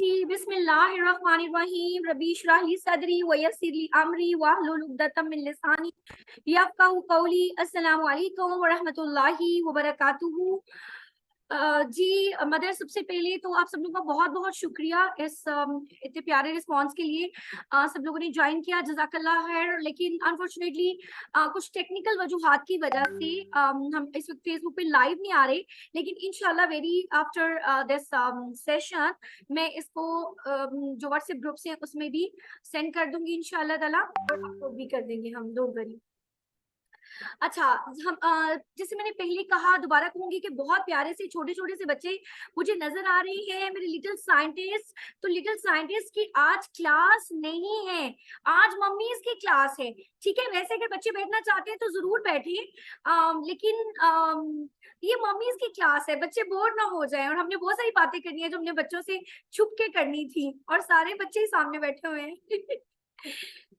जी बिस्मिल्लाहिर्रहमानिर्रहीम रबी इश्रह ली सदरी व यस्सिर ली अमरी वाहलुल उक़दतम मिन लिसानी यफ़क़हू क़ौली। अस्सलामु अलैकुम व रहमतुल्लाहि व बरकातुहू। जी मदर, सबसे पहले तो आप सब लोगों का बहुत बहुत शुक्रिया इस इतने प्यारे रिस्पांस के लिए। सब लोगों ने ज्वाइन किया, जज़ाकल्लाह खैर। लेकिन अनफॉर्चुनेटली कुछ टेक्निकल वजूहात की वजह से हम इस वक्त फेसबुक पे लाइव नहीं आ रहे, लेकिन इंशाल्लाह वेरी आफ्टर दिस सेशन मैं इसको जो व्हाट्सएप ग्रुप से उसमें भी सेंड कर दूंगी इंशाल्लाह ताला, और अपलोड भी कर देंगे हम, डोंट वरी। अच्छा, हम जैसे मैंने पहले कहा, दोबारा कहूंगी कि बहुत प्यारे से छोटे छोटे से बच्चे मुझे नजर आ रहे हैं, मेरे लिटिल साइंटिस्ट। तो लिटिल साइंटिस्ट की आज क्लास नहीं है, आज मम्मीज की क्लास है। ठीक है, वैसे अगर बच्चे बैठना चाहते हैं तो जरूर बैठे, लेकिन ये मम्मीज की क्लास है, बच्चे बोर ना हो जाएं। और हमने बहुत सारी बातें करनी है जो हमने बच्चों से छुप के करनी थी, और सारे बच्चे ही सामने बैठे हुए हैं।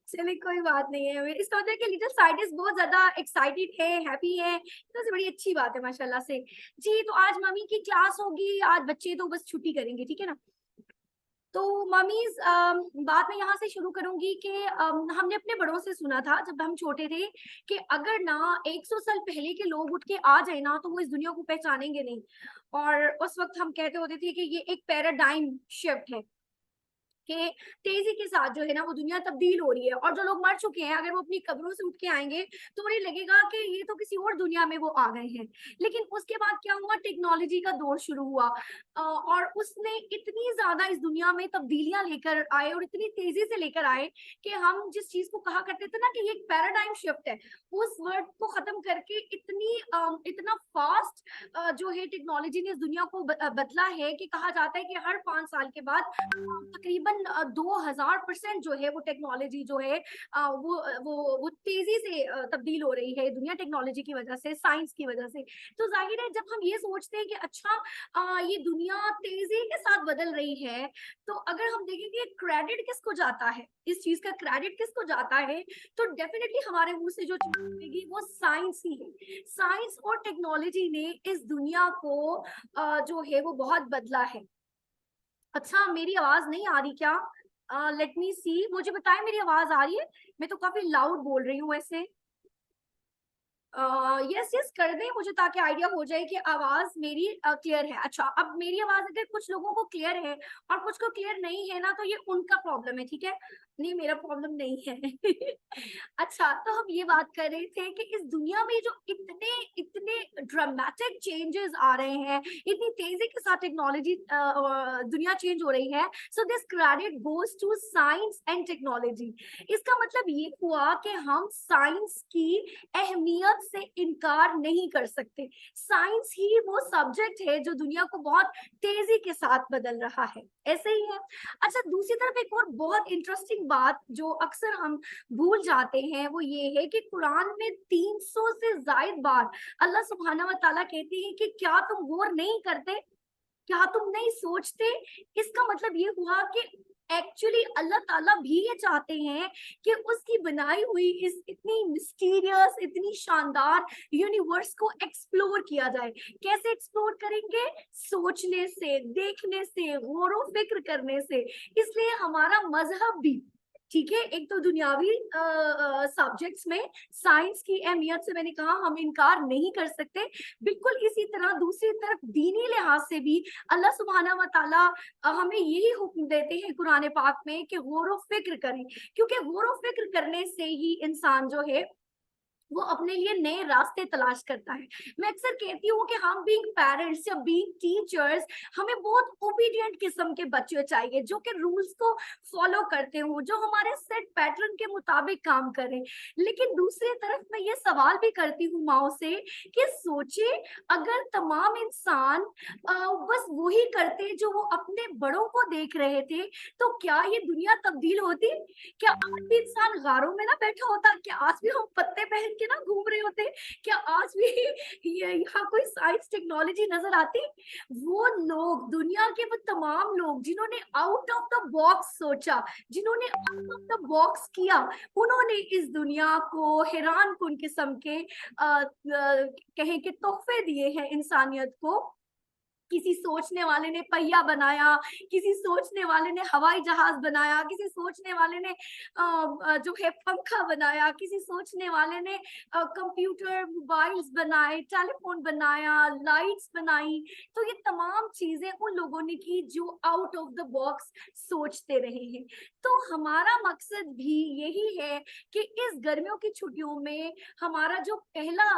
चलिए कोई बात नहीं है, इसका मतलब है कि लिटिल साइंटिस्ट बहुत ज्यादा एक्साइटेड है, हैप्पी है, तो बड़ी अच्छी बात है माशाल्लाह से। जी, तो आज मम्मी की क्लास होगी, आज बच्चे तो बस छुट्टी करेंगे, ठीक है ना। तो मम्मीज, बात मैं यहाँ से शुरू करूंगी कि हमने अपने बड़ों से सुना था जब हम छोटे थे कि अगर ना 100 साल पहले के लोग उठ के आ जाए ना तो वो इस दुनिया को पहचानेंगे नहीं। और उस वक्त हम कहते होते थे कि ये एक पैराडाइम शिफ्ट है, कि तेजी के साथ जो है ना वो दुनिया तब्दील हो रही है, और जो लोग मर चुके हैं अगर वो अपनी कब्रों से उठ के आएंगे तो उन्हें लगेगा कि ये तो किसी और दुनिया में वो आ गए हैं। लेकिन उसके बाद क्या हुआ, टेक्नोलॉजी का दौर शुरू हुआ, और उसने इतनी ज्यादा इस दुनिया में तब्दीलियां लेकर आए और इतनी तेजी से लेकर आए कि हम जिस चीज को कहा करते थे ना कि ये एक पैराडाइम शिफ्ट है, उस वर्ड को खत्म करके इतना फास्ट जो है टेक्नोलॉजी ने इस दुनिया को बदला है कि कहा जाता है कि हर 5 साल के बाद तकरीबन 2000% जो है वो टेक्नोलॉजी जो है वो तेजी से तब्दील हो रही है दुनिया, टेक्नोलॉजी की वजह से, साइंस की वजह से। तो जाहिर है जब हम ये सोचते हैं कि अच्छा ये दुनिया तेजी के साथ बदल रही है, तो अगर हम देखें कि क्रेडिट किसको जाता है, इस चीज का क्रेडिट किसको जाता है, तो डेफिनेटली हमारे मुंह से जो चीज निकलेगी वो साइंस ही है। साइंस और टेक्नोलॉजी ने इस दुनिया को जो है वो बहुत बदला है। अच्छा, मेरी आवाज नहीं आ रही क्या? लेट मी सी, मुझे बताएं मेरी आवाज आ रही है? मैं तो काफी लाउड बोल रही हूँ ऐसे। यस यस कर दें मुझे, ताकि आइडिया हो जाए कि आवाज मेरी क्लियर है। अच्छा, अब मेरी आवाज अगर कुछ लोगों को क्लियर है और कुछ को क्लियर नहीं है ना, तो ये उनका प्रॉब्लम है, ठीक है, नहीं मेरा प्रॉब्लम नहीं है। अच्छा, तो हम ये बात कर रहे थे कि इस दुनिया में जो इतने इतने ड्रामेटिक चेंजेस आ रहे हैं, इतनी तेजी के साथ टेक्नोलॉजी दुनिया चेंज हो रही है, so this credit goes to science and technology. इसका मतलब ये हुआ कि हम साइंस की अहमियत से इनकार नहीं कर सकते। साइंस ही वो सब्जेक्ट है जो दुनिया को बहुत तेजी के साथ बदल रहा है, ऐसे ही है। अच्छा, दूसरी तरफ एक और बहुत इंटरेस्टिंग बात जो अक्सर हम भूल जाते हैं वो ये है कि कुरान में 300 से ज्यादा बार अल्लाह सुब्हाना व तआला कहते हैं कि क्या तुम गौर नहीं करते, क्या तुम नहीं सोचते। इसका मतलब ये हुआ कि एक्चुअली अल्लाह ताला भी ये चाहते हैं कि उसकी बनाई हुई इस इतनी मिस्टीरियस, इतनी शानदार यूनिवर्स को एक्सप्लोर किया जाए। कैसे एक्सप्लोर करेंगे? सोचने से, देखने से, गौर व फिक्र करने से। इसलिए हमारा मजहब भी, ठीक है, एक तो दुनियावी सब्जेक्ट्स में साइंस की अहमियत से मैंने कहा हम इनकार नहीं कर सकते, बिल्कुल इसी तरह दूसरी तरफ दीनी लिहाज से भी अल्लाह सुब्हाना व तआला हमें यही हुक्म देते हैं कुरान पाक में कि गौर व फिक्र करें, क्योंकि गौर व फिक्र करने से ही इंसान जो है वो अपने लिए नए रास्ते तलाश करता है। मैं अक्सर कहती हूँ कि हम बीइंग पेरेंट्स या बीइंग टीचर्स, हमें बहुत ओबीडिएंट किस्म के बच्चे चाहिए जो कि रूल्स को फॉलो करते हो, जो हमारे सेट पैटर्न के मुताबिक काम करें। लेकिन दूसरी तरफ मैं ये सवाल भी करती हूँ माओ से कि सोचे अगर तमाम इंसान बस वही करते जो वो अपने बड़ों को देख रहे थे, तो क्या ये दुनिया तब्दील होती? क्या आज भी इंसान गारों में ना बैठा होता? क्या आज भी हम पत्ते पहन के ना घूम रहे होते? क्या आज भी यहाँ कोई साइंस टेक्नोलॉजी नजर आती? वो लोग, दुनिया के वो तमाम लोग जिन्होंने आउट ऑफ द बॉक्स सोचा, जिन्होंने आउट ऑफ द बॉक्स किया, उन्होंने इस दुनिया को हैरान कुन किस्म के कहें कि तोहफे दिए हैं इंसानियत को। किसी सोचने वाले ने पहिया बनाया, किसी सोचने वाले ने हवाई जहाज बनाया, किसी सोचने वाले ने जो है पंखा बनाया, किसी सोचने वाले ने कंप्यूटर, मोबाइल्स बनाए, टेलीफोन बनाया, लाइट्स बनाई। तो ये तमाम चीजें उन लोगों ने की जो आउट ऑफ द बॉक्स सोचते रहे हैं। तो हमारा मकसद भी यही है कि इस गर्मियों की छुट्टियों में हमारा जो पहला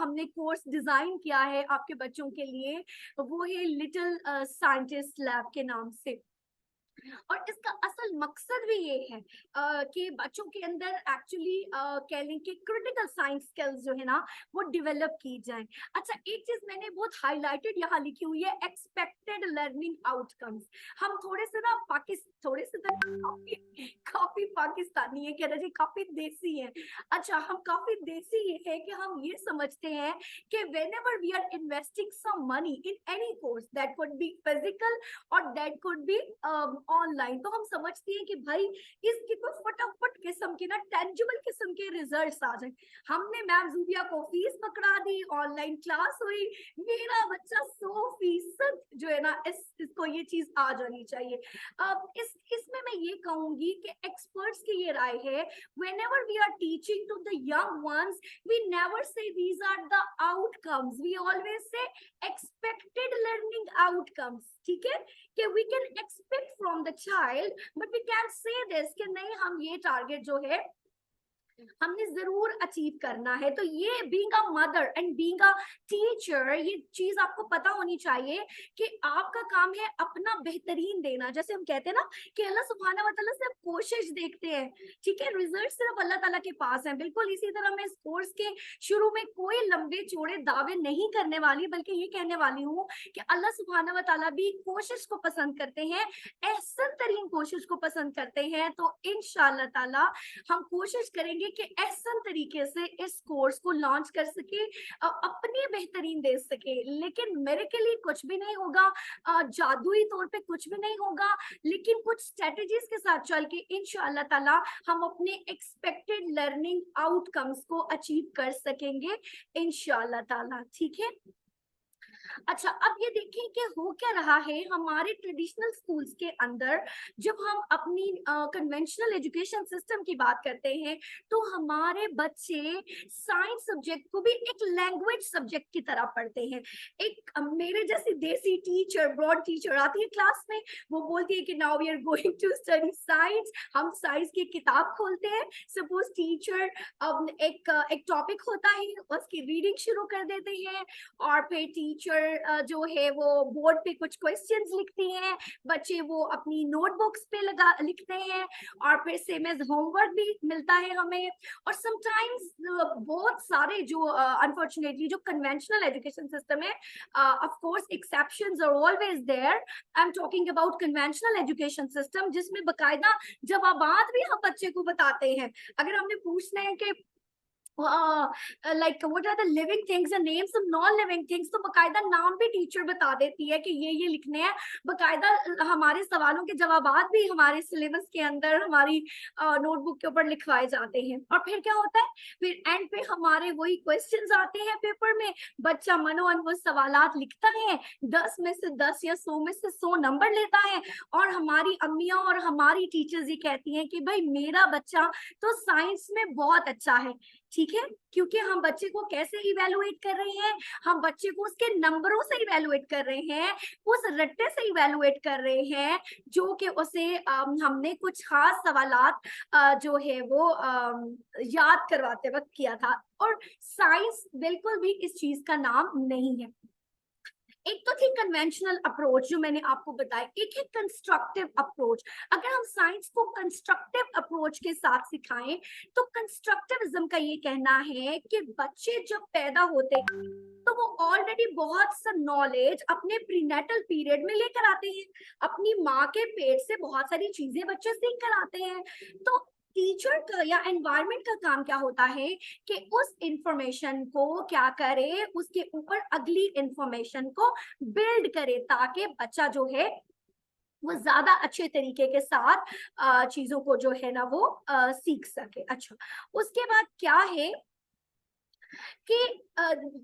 हमने कोर्स डिजाइन किया है आपके बच्चों के लिए, वो है लिटिल साइंटिस्ट लैब के नाम से। और इसका असल मकसद भी ये है कि बच्चों के अंदर एक्चुअली कह लें कि क्रिटिकल साइंस स्किल्स जो है ना वो डेवलप की जाए। अच्छा, एक चीज मैंने बहुत हाईलाइटेड यहाँ लिखी हुई है, एक्सपेक्टेड लर्निंग आउटकम्स। हम थोड़े से ना थोड़े से तो काफी पाकिस्तानी है, कह रहे जी काफी देसी है। अच्छा, हम काफी देसी ये है कि हम ये समझते हैं कि whenever we are investing some money in any course that could be physical और that could be ऑनलाइन, तो हम समझते हैं कि भाई इसकी कोई फटाफट किस्म के ना टेंजिबल किस्म के रिजल्ट्स आ जाए। हमने मैम जूबिया को फीस पकड़ा दी, ऑनलाइन क्लास हुई, मेरा बच्चा 100% जो है ना इसको ये चीज आ जानी चाहिए। अब इसमें मैं ये कहूंगी कि एक्सपर्ट्स की ये राय है, whenever we are teaching to the young ones, we never say these are the outcomes, we always say expected learning outcomes। ठीक है, कि we can expect from the child but we can't say this कि नहीं हम ये target जो है हमने जरूर अचीव करना है। तो ये being a mother and being a teacher, ये चीज आपको पता होनी चाहिए कि आपका काम है अपना बेहतरीन देना। जैसे हम कहते हैं ना कि अल्लाह सुब्हाना व तआला सिर्फ कोशिश देखते हैं, ठीक है, रिजल्ट सिर्फ अल्लाह ताला के पास है। बिल्कुल इसी तरह मैं इस कोर्स के शुरू में कोई लंबे चौड़े दावे नहीं करने वाली, बल्कि ये कहने वाली हूँ कि अल्लाह सुब्हाना व तआला भी कोशिश को पसंद करते हैं, एहसन तरीन कोशिश को पसंद करते हैं। तो इंशाअल्लाह ताला हम कोशिश करेंगे कि एहसन तरीके से इस कोर्स को लॉन्च कर सके, अपनी बेहतरीन दे सके। लेकिन मेरे के लिए कुछ भी नहीं होगा, जादुई तौर पे कुछ भी नहीं होगा, लेकिन कुछ स्ट्रेटजीज के साथ चल के इंशाअल्लाह ताला हम अपने एक्सपेक्टेड लर्निंग आउटकम्स को अचीव कर सकेंगे इंशाअल्लाह ताला। ठीक है। अच्छा, अब ये देखिए कि हो क्या रहा है हमारे ट्रेडिशनल स्कूल्स के अंदर। जब हम अपनी कन्वेंशनल एजुकेशन सिस्टम की बात करते हैं तो हमारे बच्चे साइंस सब्जेक्ट को भी एक लैंग्वेज सब्जेक्ट की तरह पढ़ते हैं। एक मेरे जैसी देसी टीचर, ब्रॉड टीचर आती है क्लास में, वो बोलती है कि now we are going to study science. हम साइंस की किताब खोलते हैं, सपोज टीचर एक टॉपिक होता है उसकी रीडिंग शुरू कर देते हैं, और फिर टीचर जो है वो बोर्ड पे कुछ क्वेश्चंस लिखती हैं, बच्चे वो अपनी नोटबुक्स पे लिखते हैं, और फिर सेम एज होमवर्क भी मिलता है हमें। और समटाइम्स बहुत सारे जो अनफॉर्चुनेटली जो कन्वेंशनल एजुकेशन सिस्टम है, of course exceptions are always there, I am talking about conventional education system, जिसमें बकायदा जवाबात भी हम बच्चे को बताते हैं। अगर हमने पूछना है कि like what are the living things and names of non living things, तो बकायदा नाम भी टीचर बता देती है कि ये लिखने हैं। बकायदा हमारे सवालों के जवाबात भी हमारे सिलेबस के अंदर हमारी नोटबुक के ऊपर लिखवाए जाते हैं। और फिर क्या होता है, फिर एंड पे हमारे वही क्वेश्चंस आते हैं पेपर में, बच्चा मनोअन वो सवालात लिखता है, 10 में से 10 या 100 में से 100 नंबर लेता है, और हमारी अम्मियां और हमारी टीचर्स ये कहती हैं कि भाई मेरा बच्चा तो साइंस में बहुत अच्छा है। ठीक है, क्योंकि हम बच्चे को कैसे इवेलुएट कर रहे हैं, हम बच्चे को उसके नंबरों से इवेलुएट कर रहे हैं, उस रट्टे से इवेलुएट कर रहे हैं जो कि उसे हमने कुछ खास सवालात जो है वो याद करवाते वक्त किया था। और साइंस बिल्कुल भी इस चीज का नाम नहीं है। एक तो थी कन्वेंशनल अप्रोच जो मैंने आपको बताया, एक है कंस्ट्रक्टिव अप्रोच। अगर हम साइंस को कंस्ट्रक्टिव अप्रोच के साथ सिखाएं तो कंस्ट्रक्टिविज्म का ये कहना है कि बच्चे जब पैदा होते तो वो ऑलरेडी बहुत सा नॉलेज अपने प्रीनेटल पीरियड में लेकर आते हैं, अपनी माँ के पेट से बहुत सारी चीजें बच्चे सीख कर आते हैं। तो टीचर का या एनवायरनमेंट का काम क्या होता है कि उस इंफॉर्मेशन को क्या करे, उसके ऊपर अगली इंफॉर्मेशन को बिल्ड करे, ताकि बच्चा जो है वो ज्यादा अच्छे तरीके के साथ चीजों को जो है ना वो सीख सके। अच्छा, उसके बाद क्या है कि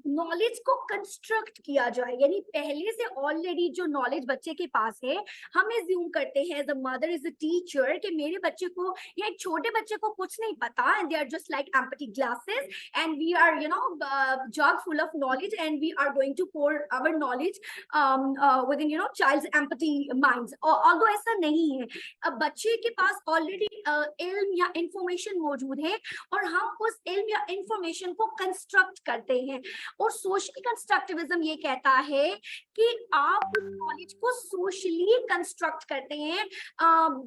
नॉलेज को कंस्ट्रक्ट किया जाए, यानी पहले से ऑलरेडी जो नॉलेज बच्चे के पास है, हम एज्यूम करते हैं as a mother is a teacher कि मेरे बच्चे को या एक छोटे बच्चे को कुछ नहीं पता, and they are just like empty glasses and we are jug full of knowledge and we are going to pour our knowledge with in child's empty minds. Although ऐसा नहीं है, अब बच्चे के पास ऑलरेडी इल्म या इंफॉर्मेशन मौजूद है और हम उस इल्म या इंफॉर्मेशन को कंस्ट्रक्ट करते हैं। और सोशल कंस्ट्रक्टिविज्म ये कहता है कि आप नॉलेज को सोशली कंस्ट्रक्ट करते हैं,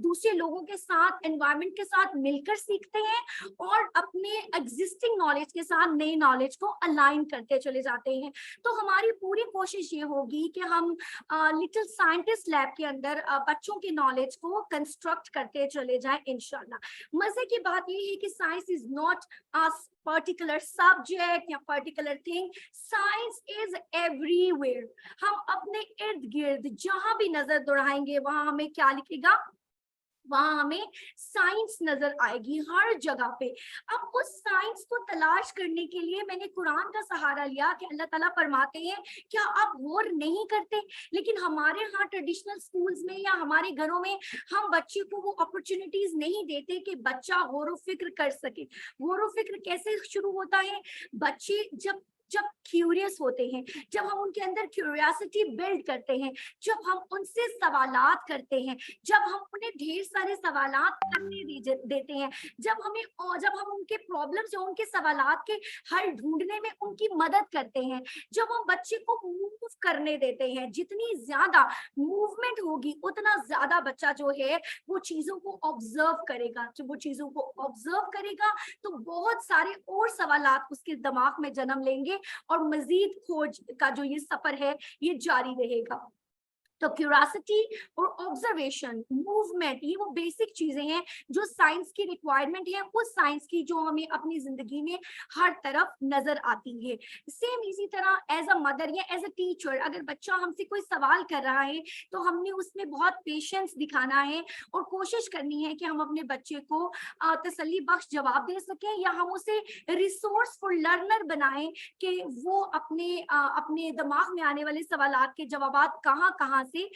दूसरे लोगों के साथ, एनवायरनमेंट के साथ मिलकर सीखते हैं और अपने एग्जिस्टिंग नॉलेज के साथ नए नॉलेज को अलाइन करते चले जाते हैं। तो हमारी पूरी कोशिश ये होगी कि हम लिटिल साइंटिस्ट लैब के अंदर बच्चों के नॉलेज को कंस्ट्रक्ट करते चले जाएं इंशाल्लाह। मजे की बात ये है कि science is not a particular subject या particular thing, science is everywhere. हम अपने इर्द गिर्द जहां भी नजर दौड़ाएंगे वहां हमें क्या लिखेगा, वहां हमें साइंस नजर आएगी हर जगह पे। अब उस साइंस को तलाश करने के लिए मैंने कुरान का सहारा लिया कि अल्लाह ताला फरमाते हैं क्या आप गौर नहीं करते, लेकिन हमारे यहाँ ट्रेडिशनल स्कूल्स में या हमारे घरों में हम बच्चे को वो अपॉर्चुनिटीज नहीं देते कि बच्चा गौर फिक्र कर सके। गौर फिक्र कैसे शुरू होता है, बच्चे जब जब क्यूरियस होते हैं, जब हम उनके अंदर क्यूरियोसिटी बिल्ड करते हैं, जब हम उनसे सवालात करते हैं, जब हम उन्हें ढेर सारे सवालात करने देते हैं, जब हम उनके प्रॉब्लम्स या उनके सवालात के हल ढूंढने में उनकी मदद करते हैं, जब हम बच्चे को मूव करने देते हैं, जितनी ज्यादा मूवमेंट होगी उतना ज्यादा बच्चा जो है वो चीजों को ऑब्जर्व करेगा। जब वो चीजों को ऑब्जर्व करेगा तो बहुत सारे और सवालात उसके दिमाग में जन्म लेंगे और मजीद खोज का जो ये सफर है ये जारी रहेगा। तो क्यूरियोसिटी और ऑब्जर्वेशन, मूवमेंट, ये वो बेसिक चीजें हैं जो साइंस की रिक्वायरमेंट है, उस साइंस की जो हमें अपनी जिंदगी में हर तरफ नजर आती है। सेम इसी तरह एज अ मदर या एज अ टीचर, अगर बच्चा हमसे कोई सवाल कर रहा है तो हमने उसमें बहुत पेशेंस दिखाना है और कोशिश करनी है कि हम अपने बच्चे को तसल्ली बख्श जवाब दे सकें, या हम उसे रिसोर्सफुल लर्नर बनाएं कि वो अपने दिमाग में आने वाले सवालात के जवाब कहाँ कहाँ से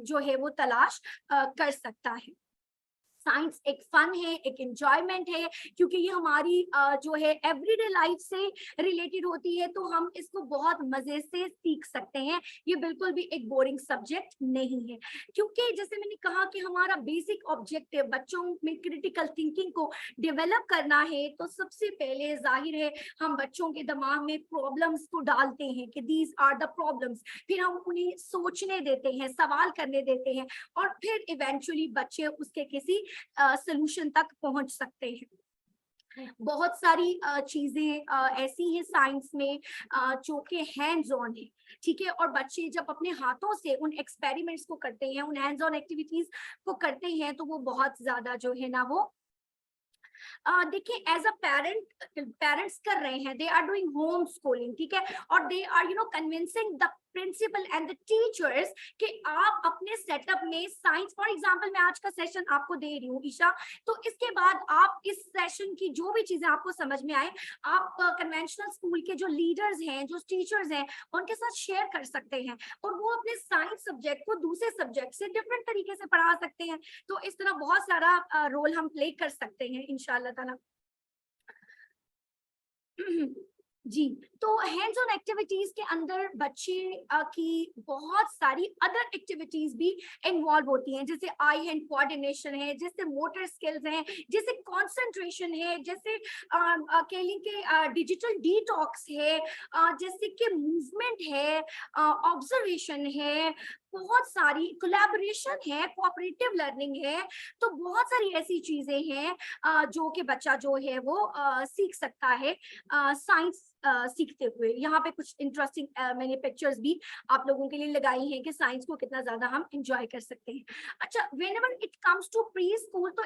जो है वो तलाश कर सकता है। साइंस एक फन है, एक एंजॉयमेंट है, क्योंकि ये हमारी जो है एवरीडे लाइफ से रिलेटेड होती है, तो हम इसको बहुत मजे से सीख सकते हैं। ये बिल्कुल भी एक बोरिंग सब्जेक्ट नहीं है, क्योंकि जैसे मैंने कहा कि हमारा बेसिक ऑब्जेक्टिव बच्चों में क्रिटिकल थिंकिंग को डेवलप करना है। तो सबसे पहले जाहिर है हम बच्चों के दिमाग में प्रॉब्लम्स को डालते हैं कि दीज आर द प्रॉब्लम्स, फिर हम उन्हें सोचने देते हैं, सवाल करने देते हैं, और फिर इवेंचुअली बच्चे उसके किसी सोल्यूशन तक पहुंच सकते हैं। बहुत सारी चीजें ऐसी हैं साइंस में जो कि हैंड्स ऑन है, ठीक है, और बच्चे जब अपने हाथों से उन एक्सपेरिमेंट्स को करते हैं, उन हैंड्स ऑन एक्टिविटीज को करते हैं, तो वो बहुत ज्यादा जो है ना वो देखिए एज अ पेरेंट्स कर रहे हैं, they are doing home schooling, ठीक है, और they are convincing the principal and the teachers कि आप अपने सेटअप में साइंस, फॉर एग्जांपल मैं आज का सेशन आपको दे रही हूँ ईशा, तो इसके बाद आप इस सेशन की जो भी चीजें आपको समझ में आए, आप कन्वेंशनल स्कूल के जो लीडर्स हैं, जो टीचर्स हैं, उनके साथ शेयर कर सकते हैं, और वो अपने साइंस सब्जेक्ट को दूसरे सब्जेक्ट से डिफरेंट तरीके से पढ़ा सकते हैं। तो इस तरह बहुत सारा रोल हम प्ले कर सकते हैं इंशाल्लाह ताला। जी, तो हैंड्स ऑन एक्टिविटीज के अंदर बच्चे की बहुत सारी अदर एक्टिविटीज भी इन्वॉल्व होती हैं, जैसे आई हैंड कोऑर्डिनेशन है, जैसे मोटर स्किल्स हैं, जैसे कंसंट्रेशन है, जैसे कह के डिजिटल डिटॉक्स है, जैसे कि मूवमेंट है, ऑब्जर्वेशन है, बहुत सारी कोलैबोरेशन है, कोऑपरेटिव लर्निंग है। तो बहुत सारी ऐसी चीजें हैं जो कि बच्चा जो है वो सीख सकता है साइंस सीखते हुए। यहाँ पे कुछ इंटरेस्टिंग मैंने पिक्चर्स भी आप लोगों के लिए लगाई हैं कि साइंस को कितना ज्यादा हम एंजॉय कर सकते हैं। अच्छा, whenever it comes to preschool, तो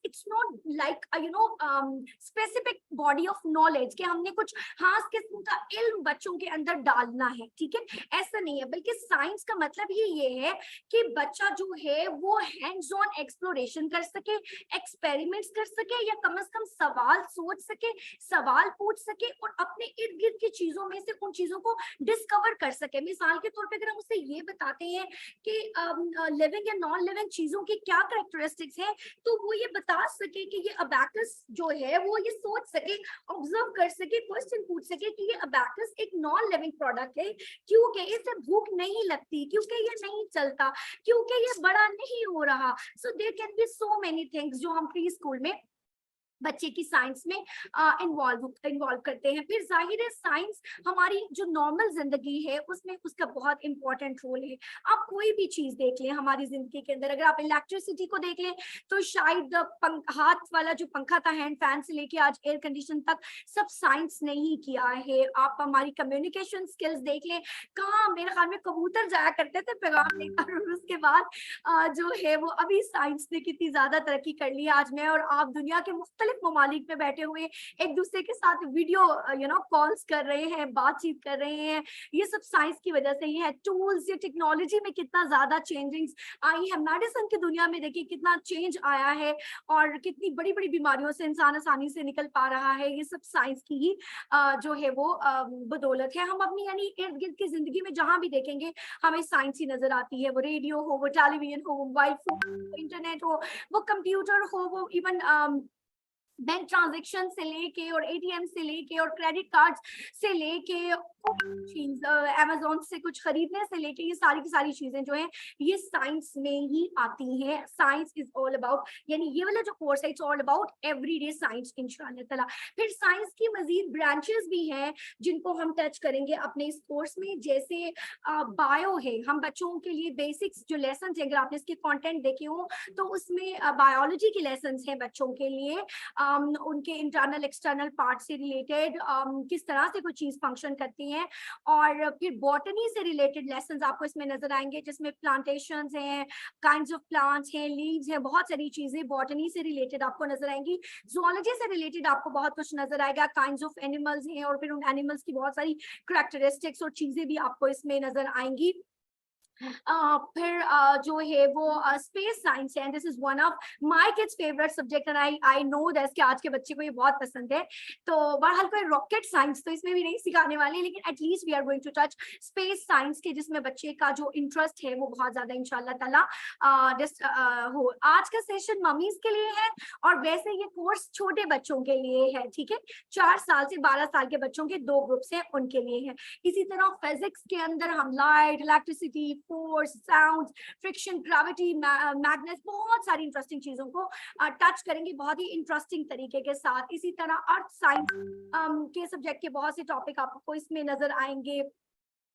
it's not like specific body of knowledge कि हमने कुछ खास किस्म का इल्म बच्चों के अंदर डालना है, ठीक है, ऐसा नहीं है। बल्कि साइंस का मतलब ही ये है कि बच्चा जो है वो हैंड्स ऑन एक्सप्लोरेशन कर सके, एक्सपेरिमेंट्स कर सके, या कम से कम सवाल सोच सके, सवाल पूछ सके और अपने इर्द गिर्द की चीजों में से उन चीजों को डिस्कवर कर सके। मिसाल के तौर पे अगर हम उससे ये बताते हैं कि लिविंग या नॉन लिविंग चीजों की क्या कैरेक्टरिस्टिक्स है, तो वो ये बता सके कि ये अबैकस जो है वो ये सोच सके, ऑब्जर्व कर सके, क्वेश्चन पूछ सके कि ये अबैकस एक नॉन लिविंग प्रोडक्ट है, क्योंकि इसे भूख नहीं लगती, क्योंकि ये नहीं चलता, क्योंकि ये बड़ा नहीं हो रहा। So there can be so many things जो हम प्री स्कूल में बच्चे की साइंस में इन्वॉल्व करते हैं। फिर जाहिर है साइंस हमारी जो नॉर्मल जिंदगी है उसमें उसका बहुत इंपॉर्टेंट रोल है। आप कोई भी चीज देख लें हमारी जिंदगी के अंदर, अगर आप इलेक्ट्रिसिटी को देख लें तो शायद हाथ वाला जो पंखा था, हैंड फैन से लेके आज एयर कंडीशन तक, सब साइंस ने ही किया है। आप हमारी कम्युनिकेशन स्किल्स देख लें, कहाँ मेरे ख्याल में कबूतर जाया करते थे पैगाम लेकर, और उसके बाद जो है वो अभी साइंस ने कितनी ज्यादा तरक्की कर ली है। आज मैं और आप दुनिया के मुख्तलिफ ममालिक में बैठे हुए एक दूसरे के साथ वीडियो कॉल्स कर रहे हैं, बातचीत कर रहे हैं, ये सब साइंस की वजह से ही है। टूल्स, ये टेक्नोलॉजी में कितना ज्यादा चेंजिंग्स आई है, मेडिसिन की दुनिया में देखिए कितना चेंज आया है और कितनी बड़ी बड़ी बीमारियों से इंसान आसानी से निकल पा रहा है, ये सब साइंस की ही जो है वो बदौलत है। हम अपनी यानी इर्द गिर्द की जिंदगी में जहां भी देखेंगे हमें साइंस ही नजर आती है, वो रेडियो हो, वो टेलीविजन हो, वो मोबाइल फोन, वो इंटरनेट हो, वो कंप्यूटर हो, वो इवन बैंक ट्रांजेक्शन से लेके और एटीएम से लेके और क्रेडिट कार्ड से लेके अमेजोन से कुछ खरीदने से लेके, ये सारी की सारी चीजें जो है ये साइंस में ही आती हैं। साइंस इज ऑल अबाउट, यानी ये वाला जो कोर्स है it's all about everyday science इंशाल्लाह ताला। फिर साइंस की मजीद ब्रांचेस भी हैं जिनको हम टच करेंगे अपने इस कोर्स में, जैसे बायो है। हम बच्चों के लिए बेसिक्स जो लेसन है, अगर आपने इसके कंटेंट देखे हो तो उसमें बायोलॉजी के लेसन हैं बच्चों के लिए, उनके इंटरनल एक्सटर्नल पार्ट से रिलेटेड किस तरह से कोई चीज फंक्शन करती है। और फिर बॉटनी से रिलेटेड लेसन्स आपको इसमें नजर आएंगे, जिसमें प्लांटेशंस हैं, काइंड्स ऑफ प्लांट्स हैं, लीव्स हैं, बहुत सारी चीजें बॉटनी से रिलेटेड आपको नजर आएंगी। जूलॉजी से रिलेटेड आपको बहुत कुछ नजर आएगा, काइंड्स ऑफ एनिमल्स हैं और फिर उन एनिमल्स की बहुत सारी करैक्टरिस्टिक्स और चीजें भी आपको इसमें नजर आएंगी। फिर जो है वो स्पेस साइंस है, and this is one of my kids favourite subject, and I know that कि आज के बच्चे को ये बहुत पसंद है। तो बहरहाल कोई रॉकेट साइंस तो इसमें भी नहीं सिखाने वाले, लेकिन at least we are going to touch space science के, जिसमें बच्चे का जो इंटरेस्ट है वो बहुत ज्यादा इंशाल्लाह ताला हो। आज का सेशन मम्मीज के लिए है और वैसे ये कोर्स छोटे बच्चों के लिए है, ठीक है, 4 साल से 12 साल के बच्चों के 2 ग्रुप्स हैं उनके लिए है। इसी तरह फिजिक्स के अंदर हम light, electricity, force, sound, friction, gravity, magnets, बहुत सारी इंटरेस्टिंग चीजों को टच करेंगे बहुत ही इंटरेस्टिंग तरीके के साथ। इसी तरह अर्थ साइंस के सब्जेक्ट के बहुत से टॉपिक आपको इसमें नजर आएंगे।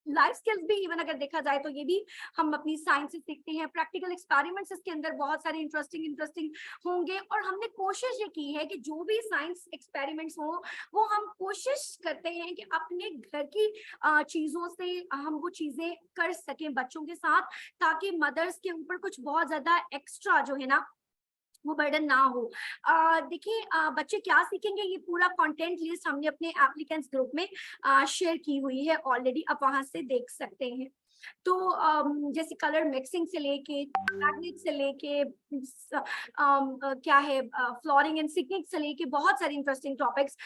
लाइफ स्किल्स भी इवन अगर देखा जाए तो ये भी हम अपनी साइंस से सीखते हैं। प्रैक्टिकल एक्सपेरिमेंट्स इसके अंदर बहुत सारे इंटरेस्टिंग होंगे और हमने कोशिश ये की है कि जो भी साइंस एक्सपेरिमेंट्स हो वो हम कोशिश करते हैं कि अपने घर की चीजों से हम वो चीजें कर सकें बच्चों के साथ, ताकि मदर्स के ऊपर कुछ बहुत ज्यादा एक्स्ट्रा जो है ना वो बर्डन ना हो। देखिए बच्चे क्या सीखेंगे, ये पूरा कंटेंट लिस्ट हमने अपने एप्लीकेंट्स ग्रुप में शेयर की हुई है ऑलरेडी, आप वहां से देख सकते हैं। तो जैसे कलर मिक्सिंग से लेके, मैग्नेट से लेके, क्या है फ्लोरिंग एंड सिकनिंग से लेके, बहुत सारे इंटरेस्टिंग टॉपिक्स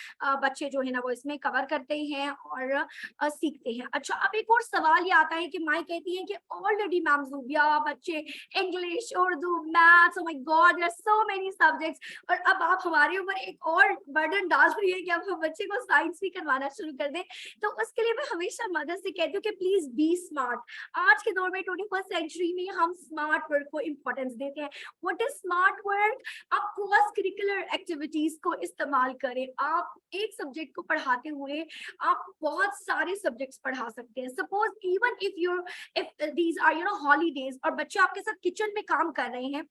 बच्चे जो है ना वो इसमें कवर करते हैं और सीखते हैं। अच्छा, अब एक और सवाल ये आता है कि माई कहती है कि ऑलरेडी मैम ज़ूबिया बच्चे English, Urdu, maths, oh my god there are so many subjects, और अब आप हमारे ऊपर एक और बर्डन डाल रही है कि आप बच्चे को साइंस भी करवाना शुरू कर दें। तो उसके लिए मैं हमेशा मदर से कहती हूँ कि प्लीज बी स्मार्ट। आज के दौर में 21st सेंचुरी में हम स्मार्ट वर्क को इंपॉर्टेंस देते हैं। What is smart work? आप क्रॉस करिकुलर एक्टिविटीज को इस्तेमाल करें। आप एक सब्जेक्ट को पढ़ाते हुए आप बहुत सारे सब्जेक्ट्स पढ़ा सकते हैं। Suppose even if these are holidays और बच्चे आपके साथ किचन में काम कर रहे हैं,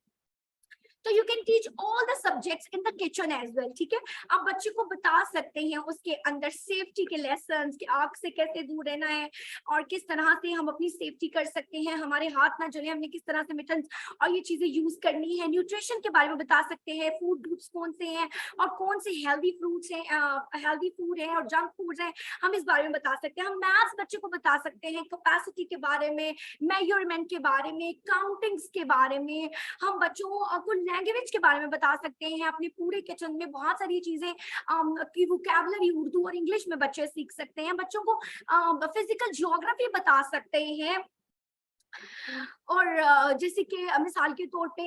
तो you can teach all the subjects in the kitchen as well, ठीक है। आप बच्चे को बता सकते हैं उसके अंदर सेफ्टी के लेसन कि आग से कैसे दूर रहना है और किस तरह से हम अपनी सेफ्टी कर सकते हैं, हमारे हाथ ना जले, हमने किस तरह से मिटन और ये चीजें यूज करनी है। न्यूट्रिशन के बारे में बता सकते हैं, फूड ग्रुप्स कौन से हैं और कौन से हेल्दी फ्रूट्स हैं, हेल्दी फूड है और जंक फूड है, हम इस बारे में बता सकते हैं। हम मैथ्स बच्चे को बता सकते हैं, कैपेसिटी के बारे में, मेजरमेंट के बारे में, काउंटिंग्स के बारे में, हम बच्चों को लैंग्वेज के बारे में बता सकते हैं। अपने पूरे किचन में बहुत सारी चीजें की वोकैबुलरी उर्दू और इंग्लिश में बच्चे सीख सकते हैं। बच्चों को फिजिकल ज्योग्राफी बता सकते हैं। और जैसे कि मिसाल के तौर पे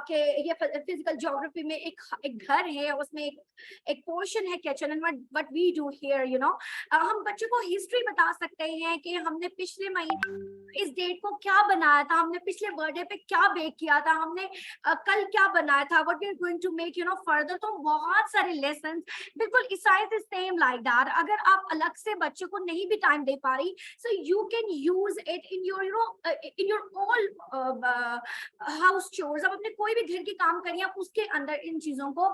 कि ये फिजिकल ज्योग्राफी में एक घर है, उसमें एक पोर्शन है kitchen and what we do here, you know. हम बच्चे को हिस्ट्री बता सकते हैं कि हमने पिछले महीने इस डेट को क्या बनाया था, हमने पिछले बर्थडे पे क्या बेक किया था, हमने कल क्या बनाया था, what we are going to make, you know, further. तो बहुत सारे लेसन बिल्कुल इसाइज सेम लाइक दैट। अगर आप अलग से बच्चे को नहीं भी टाइम दे पा रही, so you can use it in your, you know, in your all house chores. आप अपने कोई भी घर के काम करिए, आप उसके अंदर इन चीजों को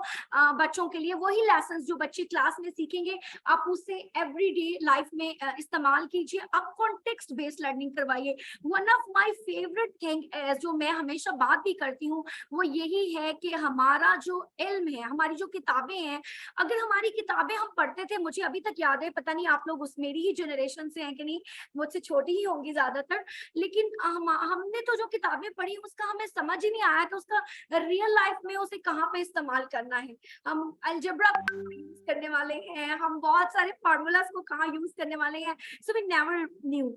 बच्चों के लिए वही लेसन्स जो बच्चे क्लास में सीखेंगे आप उससे एवरीडे लाइफ में इस्तेमाल कीजिए। आप कॉन्टेक्स्ट बेस्ड लर्निंग करवाइए। One of my favourite thing जो मैं हमेशा बात भी करती हूँ वो यही है कि हमारा जो इल्म है, हमारी जो किताबें हैं, अगर हमारी किताबें हम पढ़ते थे, मुझे अभी तक याद है, पता नहीं आप लोग उस मेरी ही जनरेशन से हैं कि नहीं, मुझसे छोटी ही होंगी ज्यादातर, लेकिन हमने तो जो किताबें पढ़ी उसका हमें समझ ही नहीं आया था उसका रियल लाइफ में उसे कहाँ पे इस्तेमाल करना है। हम अलजेब्रा यूज करने वाले हैं, हम बहुत सारे फार्मूलाज को कहाँ यूज करने वाले हैं, सो वी नेवर न्यू।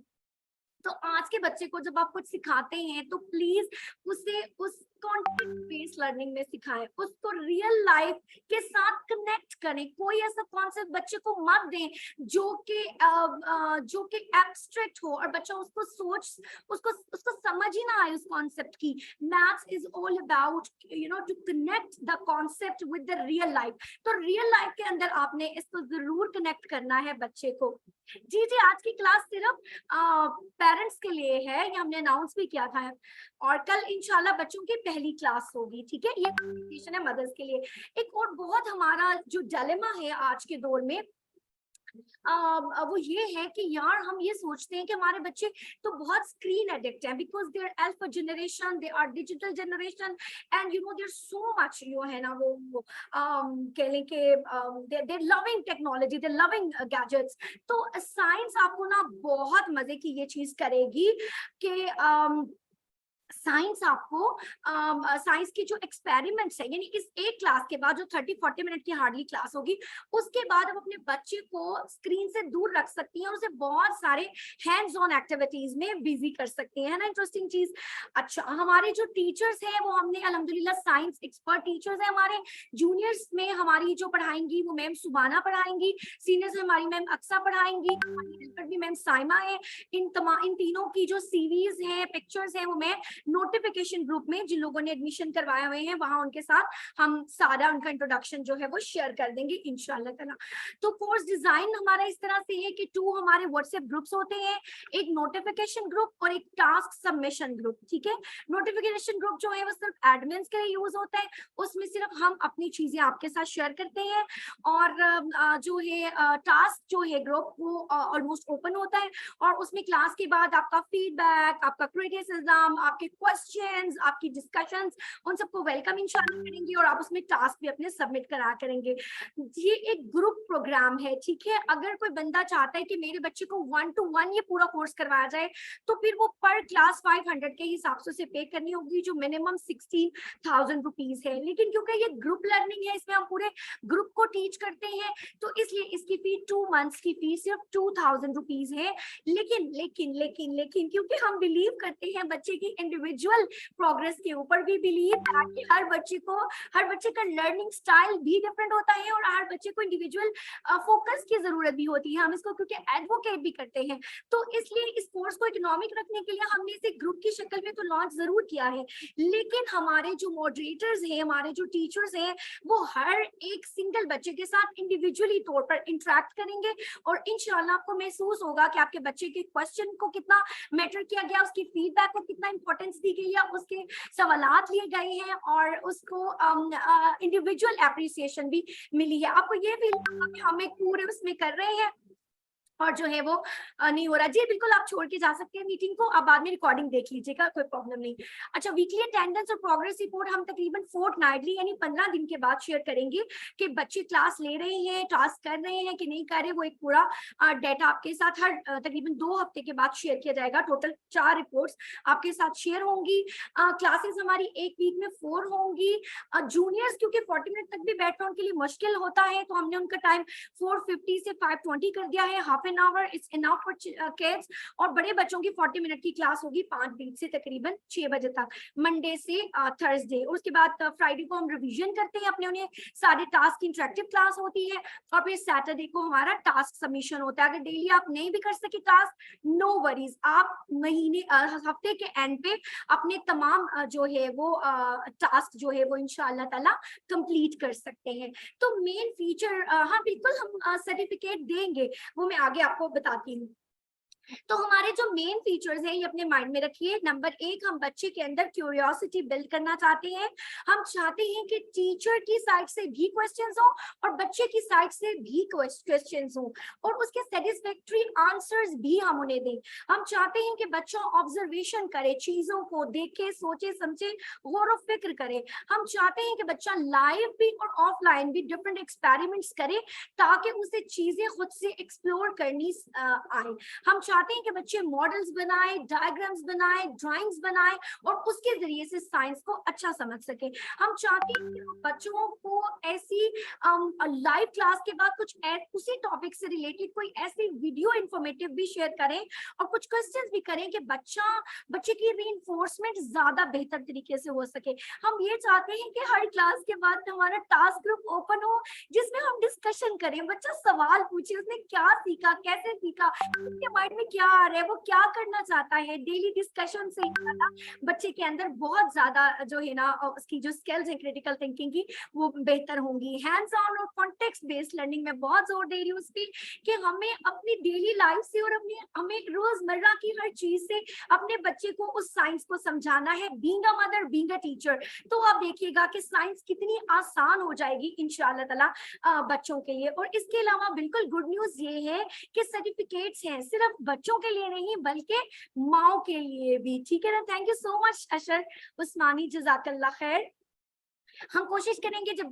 तो आज के बच्चे को जब आप कुछ सिखाते हैं तो प्लीज उसे उस कॉन्टेक्स्ट बेस्ड लर्निंग में सिखाएं, उसको रियल लाइफ के साथ कनेक्ट करें। कोई ऐसा कॉन्सेप्ट बच्चे को मत दें जो कि एब्स्ट्रैक्ट हो और बच्चा उसको उसको समझ ही ना आए उस कॉन्सेप्ट की। Maths is all about, you know, to connect the concept with the real life. तो रियल लाइफ के अंदर आपने इसको जरूर कनेक्ट करना है बच्चे को। जी जी, आज की क्लास सिर्फ पेरेंट्स के लिए है, ये हमने अनाउंस भी किया था, और कल इंशाल्लाह बच्चों की पहली क्लास होगी, ठीक है। ये कम्युनिकेशन है मदर्स के लिए। एक और बहुत हमारा जो डिलेमा है आज के दौर में वो ये है कि यार हम ये सोचते हैं कि हमारे बच्चे तो बहुत स्क्रीन एडिक्ट हैं, because they are alpha generation, they are digital generation and you know there so much, यो है ना वो कह लें कि they loving technology, they loving gadgets. तो साइंस आपको ना बहुत मजे की ये चीज करेगी कि साइंस आपको साइंस के जो एक्सपेरिमेंट्स है, यानी इस एक क्लास के बाद जो 30-40 मिनट की हार्डली क्लास होगी, उसके बाद आप अपने बच्चे को स्क्रीन से दूर रख सकती हैं और उसे बहुत सारे हैंड्स ऑन एक्टिविटीज में बिजी कर सकती हैं, है ना। इंटरेस्टिंग चीज। अच्छा, हमारे जो टीचर्स हैं वो हमने अल्हम्दुलिल्लाह साइंस एक्सपर्ट टीचर्स हैं हमारे। जूनियर्स में हमारी जो पढ़ाएंगी वो मैम सुबाना पढ़ाएंगी, सीनियर्स में हमारी मैम अक्सा पढ़ाएंगी, भी मैम साइमा है। इन तीनों की जो सीरीज है, पिक्चर्स है, वो मैं नोटिफिकेशन ग्रुप में जिन लोगों ने एडमिशन करवाए हुए हैं वहां उनके साथ हम सारा उनका इंट्रोडक्शन जो है वो शेयर कर देंगे इंशाल्लाह ताला। तो कोर्स डिजाइन हमारा इस तरह से है कि 2 हमारे व्हाट्सएप ग्रुप्स होते हैं, एक नोटिफिकेशन ग्रुप और एक टास्क सबमिशन ग्रुप, ठीक है। नोटिफिकेशन ग्रुप जो है वो सिर्फ एडमिन्स के लिए यूज होता है, उसमें सिर्फ हम अपनी चीजें आपके साथ शेयर करते हैं, और जो है टास्क जो है ग्रुप वो ऑलमोस्ट ओपन होता है, और उसमें क्लास के बाद आपका फीडबैक, आपका क्रिटिसिज्म, आपके क्वेश्चंस, आपकी डिस्कशंस, उन सबको वेलकम इंशाल्लाह करेंगे, और आप उसमें टास्क भी अपने सबमिट करा करेंगे। ये एक ग्रुप प्रोग्राम है, ठीक है। अगर कोई बंदा चाहता है कि मेरे बच्चे को 1-to-1 ये पूरा कोर्स करवाया जाए, तो फिर वो पर क्लास 500 के हिसाब से उसे पे करनी होगी, जो मिनिमम 16,000 रुपीज है। लेकिन क्योंकि ये ग्रुप लर्निंग है, इसमें हम पूरे ग्रुप को टीच करते हैं, तो इसलिए इसकी फी 2 मंथ्स की फी सिर्फ 2,000 रुपीज है। लेकिन लेकिन लेकिन लेकिन क्योंकि हम बिलीव करते हैं बच्चे की इंडिविजुअल प्रोग्रेस के ऊपर भी बिलीव, ताकि हर बच्चे का लर्निंग स्टाइल भी डिफरेंट होता है और हर बच्चे को इंडिविजुअल फोकस की जरूरत भी होती है, हम इसको क्योंकि एडवोकेट भी करते हैं, तो इसलिए इस कोर्स को इकोनॉमिक रखने के लिए हमने इसे ग्रुप की शक्ल में तो लॉन्च जरूर किया है। लेकिन हमारे जो मॉडरेटर्स हैं, हमारे जो टीचर्स हैं, वो हर एक सिंगल बच्चे के साथ इंडिविजुअली तौर पर इंटरेक्ट करेंगे, और इंशाल्लाह आपको महसूस होगा कि आपके बच्चे के क्वेश्चन को कितना मैटर किया गया, उसकी फीडबैक को कितना इंपॉर्टेंस परफॉर्मेंस दी गई है, उसके सवालात लिए गए हैं और उसको इंडिविजुअल एप्रिसिएशन भी मिली है। आपको ये फील होगा कि हम एक पूरे उसमें कर रहे हैं और जो है वो नहीं हो रहा। जी बिल्कुल, आप छोड़ के जा सकते हैं मीटिंग को, आप बाद में रिकॉर्डिंग देख लीजिएगा, कोई प्रॉब्लम नहीं। अच्छा, वीकली अटेंडेंस और प्रोग्रेस रिपोर्ट हम तकरीबन फोर्टनाइटली यानी 15 दिन के बाद शेयर करेंगे कि बच्चे क्लास ले रहे हैं, टास्क कर रहे हैं कि नहीं कर रहे। वो एक पूरा डाटा आपके साथ हर तकरीबन 2 हफ्ते के बाद शेयर किया जाएगा। टोटल 4 रिपोर्ट्स आपके साथ शेयर होंगी। क्लासेस हमारी एक वीक में 4 होंगी। जूनियर्स क्योंकि 40 मिनट तक भी बैठना उनके लिए मुश्किल होता है, तो हमने उनका टाइम 4:50 से 5:20 कर दिया है। Half an hour it's enough for kids. और बड़े बच्चों की 40 मिनट की क्लास होगी 5:20 से तकरीबन 6 बजे तक, मंडे से थर्सडे। उसके बाद फ्राइडे को हम रिवीजन करते हैं अपने, उन्हें सारे टास्क की इंटरेक्टिव क्लास होती है। और फिर सैटरडे को हमारा टास्क सबमिशन होता है। अगर डेली आप नहीं भी कर सके टास्क, नो वरीज, आप महीने हफ्ते के एंड पे अपने तमाम जो है वो टास्क जो है वो इंशाअल्लाह ताला कंप्लीट कर सकते हैं। तो मेन फीचर, हाँ बिल्कुल हम सर्टिफिकेट देंगे, वो मैं आगे आपको बताती हूँ। तो हमारे जो मेन फीचर्स हैं ये अपने माइंड में रखिए। नंबर 1, हम बच्चे के अंदर क्यूरियोसिटी बिल्ड करना चाहते हैं। हम चाहते हैं कि टीचर की साइड से भी क्वेश्चंस हो और बच्चे की साइड से भी क्वेश्चंस हो और उसके सेटिस्फैक्टरी आंसर्स भी हम उन्हें दें। हम चाहते हैं कि बच्चा ऑब्जर्वेशन करे, चीजों को देखे, सोचे समझे, गौर फिक्र करे। हम चाहते हैं कि बच्चा लाइव भी और ऑफलाइन भी डिफरेंट एक्सपेरिमेंट्स करे ताकि उसे चीजें खुद से एक्सप्लोर करनी आए। हम चाहते हैं कि बच्चे मॉडल्स बनाए, डायग्राम्स बनाए, ड्राइंग्स बनाए और उसके जरिए से साइंस को अच्छा समझ सके। हम चाहते हैं कि बच्चों को ऐसी लाइव क्लास के बाद कुछ उसी टॉपिक से रिलेटेड कोई ऐसी वीडियो इंफॉर्मेटिव भी शेयर करें और कुछ क्वेश्चंस भी करें कि बच्चे की रीइंफोर्समेंट ज्यादा बेहतर तरीके से हो सके। हम ये चाहते हैं कि हर क्लास के बाद हमारा टास्क ग्रुप ओपन हो जिसमें हम डिस्कशन करें, बच्चा सवाल पूछे, उसने क्या सीखा, कैसे सीखा, उसके माइंड में क्या आ रहा है, वो क्या करना चाहता है। डेली डिस्कशन से बच्चे के अंदर बहुत ज्यादा जो है ना उसकी जो स्किल्स है क्रिटिकल थिंकिंग की वो बेहतर होंगी। हैंड्स ऑन और कॉन्टेक्स्ट बेस्ड लर्निंग में बहुत जोर दे रही हूँ उस पर कि हमें अपनी डेली लाइफ से और हमें रोजमर्रा की हर चीज से अपने बच्चे को उस साइंस को समझाना है। Being a mother, being a teacher, तो आप देखिएगा कि साइंस कितनी आसान हो जाएगी इंशाअल्लाह ताला बच्चों के लिए। और इसके अलावा बिल्कुल गुड न्यूज ये है कि सर्टिफिकेट्स हैं सिर्फ बच्चों के लिए नहीं बल्कि माओ के लिए भी। ठीक है ना? थैंक यू सो मच अशर उस्मानी, जज़ाकल्लाह खैर। हम कोशिश करेंगे जब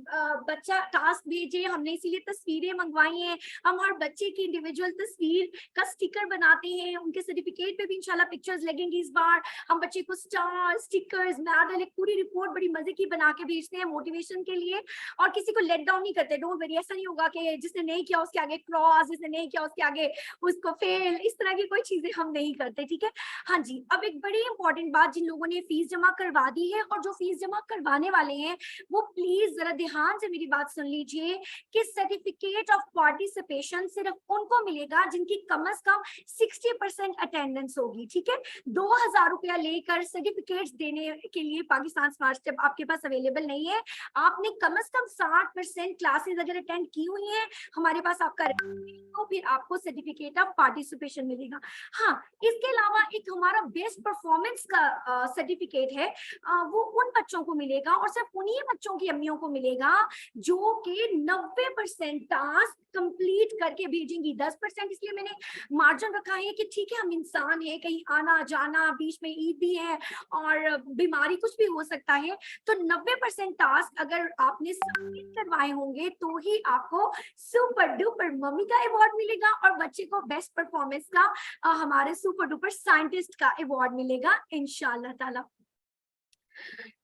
बच्चा टास्क भेजे, हमने इसीलिए तस्वीरें मंगवाई हैं। हम हर बच्चे की इंडिविजुअल तस्वीर का स्टिकर बनाते हैं, उनके सर्टिफिकेट पे भी इंशाल्लाह पिक्चर्स लगेंगी इस बार। हम बच्चे को स्टार, स्टिकर्स, मेडल, एक पूरी रिपोर्ट बड़ी मजे की बना के भेजते हैं मोटिवेशन के लिए और किसी को लेट डाउन नहीं करते। डोंट वरी, ऐसा नहीं होगा कि जिसने नहीं किया उसके आगे क्रॉस, जिसने नहीं किया उसके आगे उसको फेल, इस तरह की कोई चीजें हम नहीं करते। ठीक है? हाँ जी। अब एक बड़ी इंपॉर्टेंट बात, जिन लोगों ने फीस जमा करवा दी है और जो फीस जमा करवाने वाले हैं वो प्लीज जरा ध्यान से मेरी बात सुन लीजिए कि सर्टिफिकेट ऑफ पार्टिसिपेशन सिर्फ उनको मिलेगा जिनकी कम से कम 60% अटेंडेंस होगी। ठीक है? 2000 रुपया लेकर सर्टिफिकेट्स देने के लिए पाकिस्तान स्मार्ट स्टेप आपके पास अवेलेबल नहीं है। आपने कम से कम 60% क्लासेस अगर अटेंड की हुई है हमारे पास आपका, तो फिर आपको सर्टिफिकेट ऑफ पार्टिसिपेशन मिलेगा। हाँ, इसके अलावा एक हमारा बेस्ट परफॉर्मेंस का सर्टिफिकेट है, वो उन बच्चों को मिलेगा और सिर्फ उन्हीं बच्चों की अम्मियों को मिलेगा जो कि 90% टास्क कंप्लीट करके भेजेंगी। 10% इसलिए मैंने मार्जिन रखा है कि ठीक है हम इंसान है, कहीं आना जाना, बीच में ईद भी है और बीमारी कुछ भी हो सकता है, तो 90% टास्क अगर आपने सबमिट करवाए होंगे तो ही आपको सुपर डुपर मम्मी का अवार्ड मिलेगा और बच्चे को बेस्ट परफॉर्मेंस का हमारे सुपर डुपर साइंटिस्ट का अवार्ड मिलेगा इंशाअल्लाह ताला।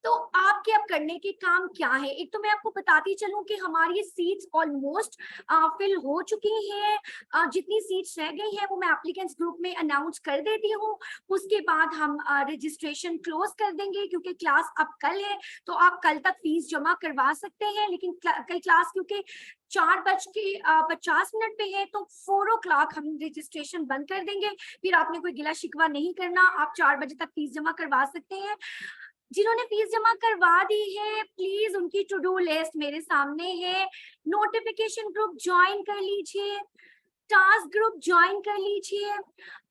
तो आपके अब करने के काम क्या है? एक तो मैं आपको बताती चलूं कि हमारी सीट्स ऑलमोस्ट फिल हो चुकी हैं। जितनी सीट्स रह गई हैं वो मैं एप्लीकेंट्स ग्रुप में अनाउंस कर देती हूँ। उसके बाद हम रजिस्ट्रेशन क्लोज कर देंगे क्योंकि क्लास अब कल है, तो आप कल तक फीस जमा करवा सकते हैं। लेकिन कल क्लास क्योंकि 4:50 पे है तो 4 o'clock हम रजिस्ट्रेशन बंद कर देंगे। फिर आपने कोई गिला शिकवा नहीं करना, आप 4 बजे तक फीस जमा करवा सकते हैं। जिन्होंने फीस जमा करवा दी है प्लीज उनकी टू डू लिस्ट मेरे सामने है। नोटिफिकेशन ग्रुप ज्वाइन कर लीजिए, टास्क ग्रुप ज्वाइन कर लीजिए।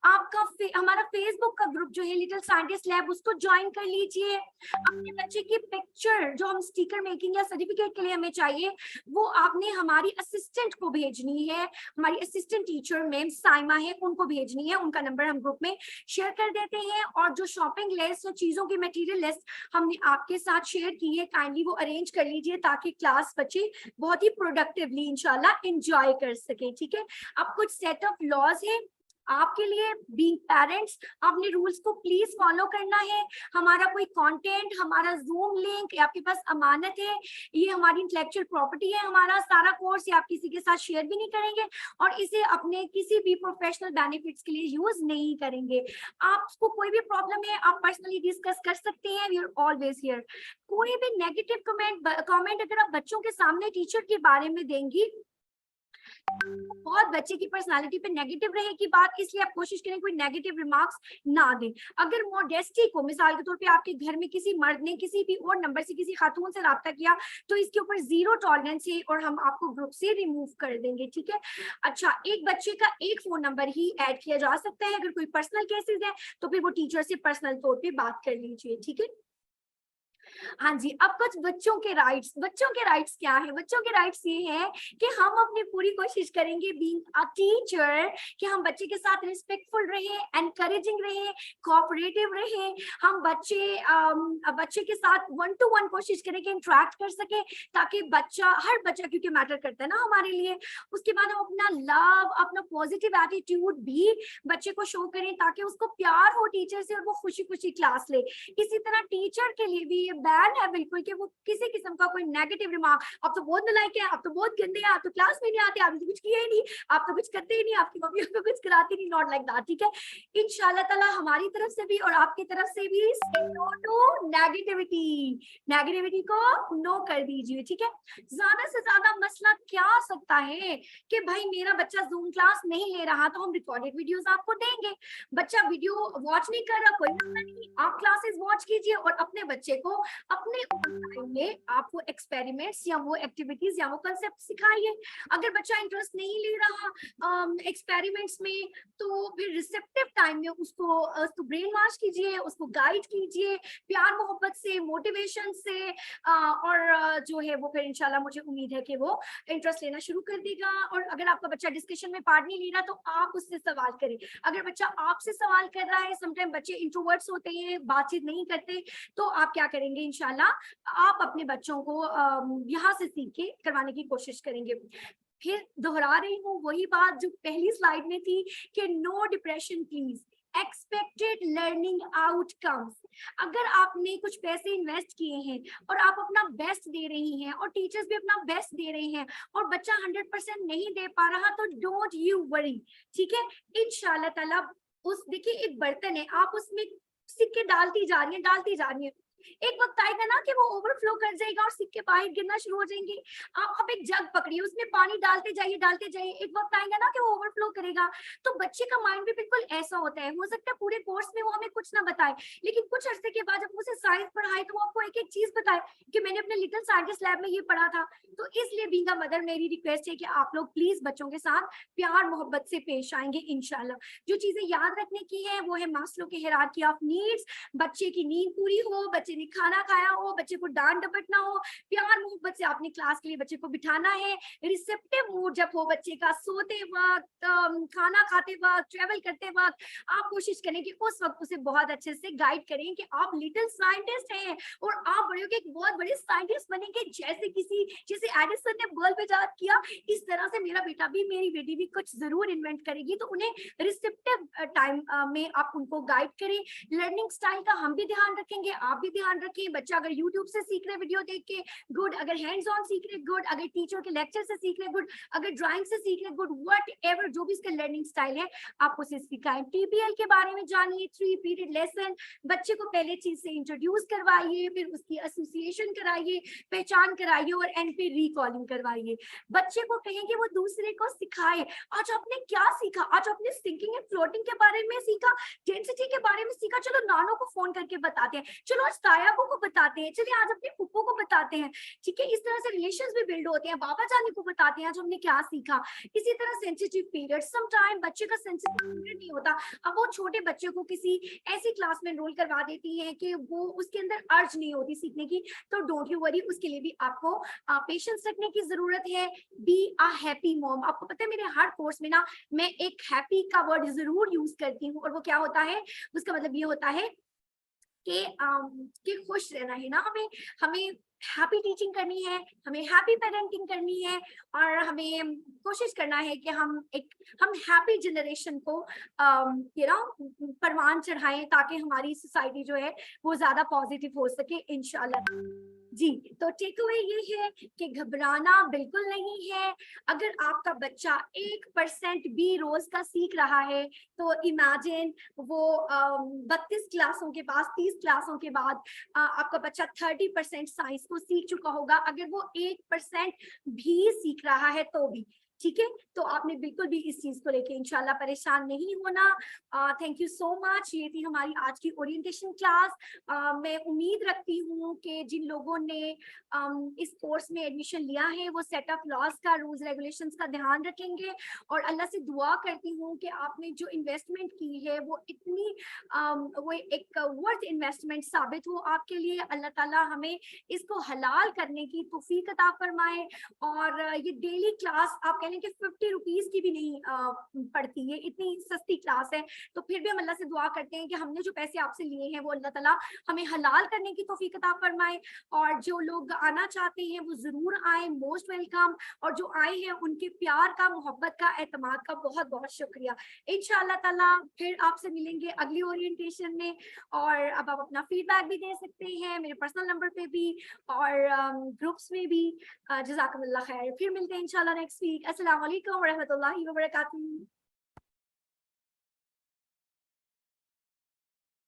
आपका हमारा फेसबुक का ग्रुप जो है लिटिल साइंटिस्ट लैब, उसको ज्वाइन कर लीजिए। अपने बच्चे की पिक्चर जो हम स्टिकर मेकिंग या सर्टिफिकेट के लिए हमें चाहिए, वो आपने हमारी असिस्टेंट को भेजनी है। हमारी असिस्टेंट टीचर मैम साइमा है, उनको भेजनी है। उनका नंबर हम ग्रुप में शेयर कर देते हैं। और जो शॉपिंग लिस्ट, चीजों की मटेरियल लिस्ट हमने आपके साथ शेयर की है, काइंडली वो अरेंज कर लीजिए ताकि क्लास बच्चे बहुत ही प्रोडक्टिवली इंशाल्लाह एंजॉय कर सके। ठीक है, अब कुछ सेट ऑफ लॉज है आपके लिए। बीइंग पेरेंट्स, आपने रूल्स को प्लीज फॉलो करना है। हमारा कोई कंटेंट, हमारा जूम लिंक आपके पास अमानत है, ये हमारी इंटेलेक्चुअल प्रॉपर्टी है। हमारा सारा कोर्स ये आप किसी के साथ शेयर भी नहीं करेंगे और इसे अपने किसी भी प्रोफेशनल बेनिफिट्स के लिए यूज नहीं करेंगे। आपको कोई भी प्रॉब्लम है, आप पर्सनली डिस्कस कर सकते हैं। We are always here. कोई भी नेगेटिव कमेंट अगर आप बच्चों के सामने टीचर के बारे में देंगी, बहुत बच्चे की पर्सनालिटी पे नेगेटिव रहेगी बात, इसलिए आप कोशिश करें कोई नेगेटिव रिमार्क्स ना दें। अगर मॉडेस्टी को, मिसाल के तौर पे आपके घर में किसी मर्द ने किसी भी और नंबर से किसी खातून से राब्ता किया, तो इसके ऊपर 0 टॉलरेंस है और हम आपको ग्रुप से रिमूव कर देंगे। ठीक है, अच्छा, एक बच्चे का एक फोन नंबर ही ऐड किया जा सकता है। अगर कोई पर्सनल केसेस है तो फिर वो टीचर से पर्सनल तौर पे बात कर लीजिए। ठीक है, हाँ जी। अब कुछ बच्चों के राइट्स। बच्चों के राइट्स क्या है? बच्चों के राइट्स ये है कि हम अपनी पूरी कोशिश करेंगे बीइंग अ टीचर कि हम बच्चे के साथ रिस्पेक्टफुल रहे, एनकरेजिंग रहे, कोऑपरेटिव रहे। हम बच्चे के साथ 1 to 1 कोशिश करें कि इंटरेक्ट कर सके, ताकि हर बच्चा क्योंकि मैटर करता है ना हमारे लिए। उसके बाद हम अपना लव, अपना पॉजिटिव एटीट्यूड भी बच्चे को शो करें ताकि उसको प्यार हो टीचर से और वो खुशी खुशी क्लास ले। इसी तरह टीचर के लिए भी ये बैन है बिल्कुल कि वो किसी किस्म का कोई नेगेटिव रिमार्क, आप तो बहुत नालायक है, आप तो बहुत गंदे हैं, आप तो क्लास में नहीं आते, आपने तो कुछ किया ही नहीं, आप तो कुछ करते ही नहीं, आपकी मम्मी आपको कुछ कराती नहीं, नॉट लाइक दैट। ठीक है, इंशाल्लाह ताला हमारी तरफ से भी और आपकी तरफ से भी नो टू नेगेटिविटी। नेगेटिविटी को नो कर दीजिए। ठीक है, ज्यादा से ज्यादा मसला क्या आ सकता है कि भाई मेरा बच्चा जूम क्लास नहीं ले रहा, तो हम रिकॉर्डेड वीडियोस आपको देंगे। बच्चा वीडियो वॉच नहीं कर रहा, कोई मसला नहीं, आप क्लासेस वॉच कीजिए और अपने बच्चे को अपने टाइम में आपको एक्सपेरिमेंट्स या वो एक्टिविटीज या वो कंसेप्ट सिखाइए। अगर बच्चा इंटरेस्ट नहीं ले रहा एक्सपेरिमेंट्स में, तो फिर रिसेप्टिव टाइम में उसको ब्रेन वॉश कीजिए, उसको गाइड कीजिए प्यार मोहब्बत से, मोटिवेशन से, और जो है वो फिर इंशाल्लाह मुझे उम्मीद है कि वो इंटरेस्ट लेना शुरू कर देगा। और अगर आपका बच्चा डिस्कशन में पार्ट नहीं ले रहा, तो आप उससे सवाल करें। अगर बच्चा आपसे सवाल कर रहा है, समटाइम बच्चे इंट्रोवर्ट्स होते हैं, बातचीत नहीं करते, तो आप क्या करेंगे, इंशाल्लाह आप अपने बच्चों को यहाँ से सीख के करवाने की कोशिश करेंगे। फिर दोहरा रही हूँ वही बात जो पहली स्लाइड में थी कि no depression please, expected learning outcomes. अगर आपने कुछ पैसे इन्वेस्ट किए हैं और आप अपना बेस्ट दे रही हैं और टीचर्स भी अपना बेस्ट दे रहे हैं और बच्चा 100% नहीं दे पा रहा, तो डोंट यू वरी। ठीक है, इंशाल्लाह ताला देखिए एक बर्तन है, आप उसमें सिक्के डालती जा रही है, एक वक्त आएगा ना कि वो ओवरफ्लो कर जाएगा और सिक्के बाहर गिरना शुरू हो जाएंगे। आप एक जग पकड़िए, उसमें पानी डालते जाइए, एक वक्त आएगा ना कि वो ओवरफ्लो करेगा। तो बच्चे का माइंड भी बिल्कुल ऐसा होता है। हो सकता है पूरे कोर्स में वो हमें कुछ ना बताए, लेकिन कुछ अरसे के बाद जब उसे साइंस पढ़ाए तो वो आपको एक एक चीज बताए कि मैंने अपने लिटिल साइंटिस्ट लैब में ये पढ़ा था। तो इसलिए बीइंग अ मदर मेरी रिक्वेस्ट है कि आप लोग प्लीज बच्चों के साथ प्यार मोहब्बत से पेश आएंगे इंशाल्लाह। जो चीजें याद रखने की है वो है मास्लो के हायरार्की ऑफ नीड्स। बच्चे की नींद पूरी हो, बच्चे ने खाना खाया हो, बच्चे को डांट डपट ना हो, प्यार मोहब्बत से आपने क्लास के लिए बच्चे को बिठाना है। रिसेप्टिव मूड जब हो बच्चे का, सोते वक्त, खाना खाते वक्त, ट्रेवल करते वक्त, आप कोशिश करें कि उस वक्त उसे बहुत अच्छे से गाइड करें कि आप लिटिल साइंटिस्ट हैं और आप बड़े होकर एक बहुत बड़े साइंटिस्ट बनेंगे। जैसे एडिसन ने बल्ब इजाद किया, इस तरह से मेरा बेटा भी, मेरी बेटी भी कुछ जरूर इन्वेंट करेगी। तो उन्हें रिसेप्टिव टाइम में आप उनको गाइड करें। लर्निंग स्टाइल का हम भी ध्यान रखेंगे, आप भी ध्यान रखें। बच्चा अगर YouTube से सीख रहे वीडियो देख के, गुड। अगर हैंड्स ऑन सीख रहे, गुड। अगर टीचर के लेक्चर से सीख रहे, गुड। अगर ड्राइंग से सीख रहे, गुड। वट एवर जो भी इसका लर्निंग स्टाइल है, आप उसे सिखाएं। TPL के बारे में जानिए, 3 पीरियड लेसन। बच्चे को पहले चीज से इंट्रोड्यूस करवाएं। करवाइए, फिर उसकी एसोसिएशन कराइए, पहचान कराइए और एंड पे रिकॉलिंग करवाइए। बच्चे को कहेंगे वो दूसरे को सिखाए, आज आपने क्या सीखा, आज आपने सिंकिंग एंड फ्लोटिंग के बारे में सीखा, डेंसिटी के बारे में सीखा, चलो नानो को फोन करके बताते हैं, चलो आज तायाबू को बताते हैं, चलिए आज अपने पुप्पो को बताते हैं। ठीक है, इस तरह से रिलेशंस भी बिल्ड होते हैं, बाबा जानी को बताते हैं आज हमने क्या सीखा। इसी तरह सेंसिटिव पीरियड, सम टाइम बच्चे का सेंसिटिव पीरियड नहीं होता, अब वो छोटे बच्चे को किसी ऐसी क्लास में एनरोल करवा देती है कि वो उसके अंदर अर्ज नहीं होती सीखने की, तो डोंट यू वरी, उसके लिए भी आपको पेशेंस रखने की जरूरत है। Be a happy mom. आपको पता है मेरे हर कोर्स में ना मैं एक हैप्पी का वर्ड जरूर यूज करती हूँ, और वो क्या होता है, उसका मतलब ये होता है कि खुश रहना है ना, हमें हमें हैप्पी टीचिंग करनी है, हमें हैप्पी पेरेंटिंग करनी है, और हमें कोशिश करना है कि हम हैप्पी जनरेशन को परवान चढ़ाएं, ताकि हमारी सोसाइटी जो है वो ज्यादा पॉजिटिव हो सके इंशाल्लाह। जी, तो टेक अवे ये है कि घबराना बिल्कुल नहीं है। अगर आपका बच्चा 1% भी रोज का सीख रहा है, तो इमेजिन वो 32 क्लासों के बाद, 30 क्लासों के बाद आपका बच्चा 30% साइंस को सीख चुका होगा। अगर वो 1% भी सीख रहा है तो भी ठीक है, तो आपने बिल्कुल भी इस चीज को लेके इंशाल्लाह परेशान नहीं होना। Thank you so much. ये थी हमारी आज की ओरिएंटेशन क्लास। मैं उम्मीद रखती हूँ कि जिन लोगों ने इस कोर्स में एडमिशन लिया है वो सेट ऑफ लॉज का, रूल्स रेगुलेशंस का ध्यान रखेंगे, और अल्लाह से दुआ करती हूँ कि आपने जो इन्वेस्टमेंट की है वो इतनी वो एक वर्थ इन्वेस्टमेंट साबित हो आपके लिए। अल्लाह ताला हमें इसको हलाल करने की तौफीक अता फरमाए। और ये डेली क्लास आप कह लें कि 50 रुपीज की भी नहीं पड़ती है, इतनी सस्ती क्लास है, तो फिर भी हम अल्लाह से दुआ करते हैं कि हमने जो पैसे आपसे लिए हैं वो अल्लाह ताला हमें हलाल करने की तौफीक अता फरमाए। और जो लोग आना चाहते हैं वो जरूर आए, मोस्ट वेलकम। और जो आए हैं उनके प्यार का, मोहब्बत का, एतमाद का बहुत बहुत शुक्रिया। इंशाअल्लाह ताला फिर आपसे मिलेंगे अगली ओरिएंटेशन में, और अब आप अपना फीडबैक भी दे सकते हैं मेरे पर्सनल नंबर पे भी और ग्रुप्स में भी। जज़ाकमुल्लाह खैर, फिर मिलते हैं इंशाल्लाह नेक्स्ट वीक। अस्सलाम वालेकुम व रहमतुल्लाहि व बरकातुहू।